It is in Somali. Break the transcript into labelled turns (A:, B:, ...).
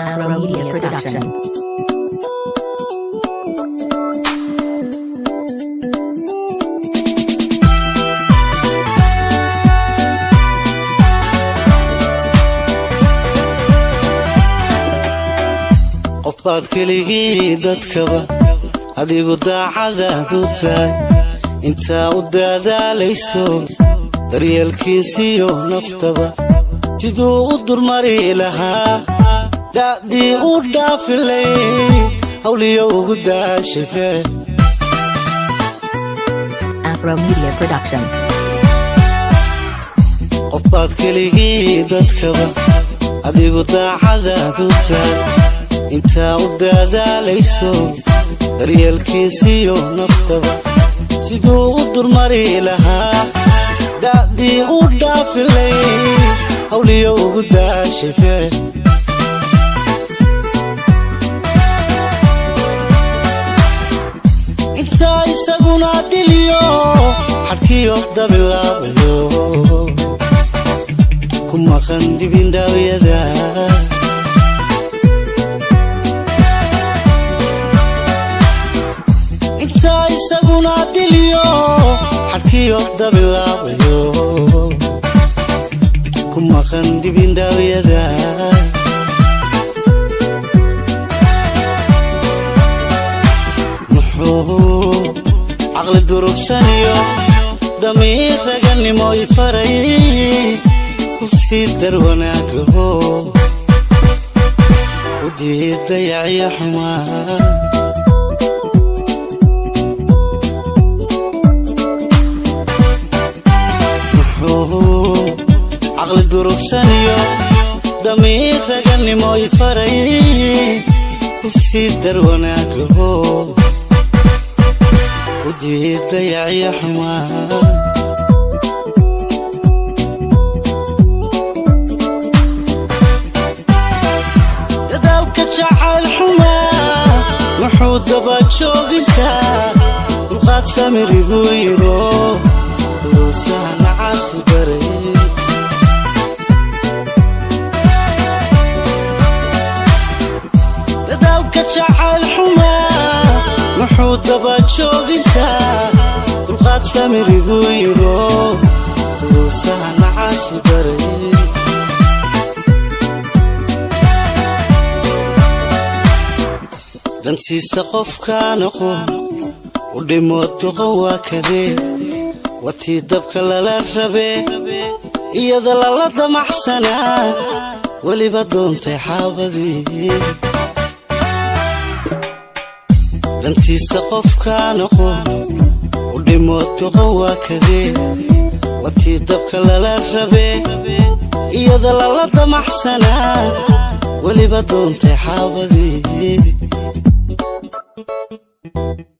A: Afro Media Production.
B: qofbaad keligii dadkaba adigu daacadaadu tahay intaa u dadaalayso daryeelkiisiyo naftaba siduu u durmari lahaa da'dii u dhaafilay hawliyo ugu daashay
A: Afro Media Production.
B: qofbaad keligii dadkaba adigu daacadaadu tahay intaa u dadaalayso daryeelkiisiyo naftaba siduu u durmari lahaa da'dii u dhaafilay hawliyo ugu daashay intaa isaguna diliyo xadkiyo dabilaabayo ku maqan dibindhaawiyada isaguna diliyo xadkiyo dabilaabayo ku maqan dibindhaawiyada muxuu caqli durugsaniyo damiir raganimo i faray ku sii dar wanaagaho u diidayacyo xumaa caqli durugsaniyo damiir raganimo i faray ku sii dar wanaagaho u diidayacyo xumaa dadaalka jacayl xumaa muxuu daba joogintaa dulqaad samirigu yiro duruusaha nacaasu baray dadaalka jacayl xumaa muxuu daba joogintaa dulqaad samirigu yiro duruusaha nacaasu baray dantiisa qofkaan aqoon u dhimo duqan waa kadee watii dabka lala rabee iyada lala damaxsanaa weliba doontay xaabadii dantiisa qofkaan aqoon u dhimo duqan waa kadee watii dabka lala rabee iyada lala damaxsanaa weliba doontay xaabadii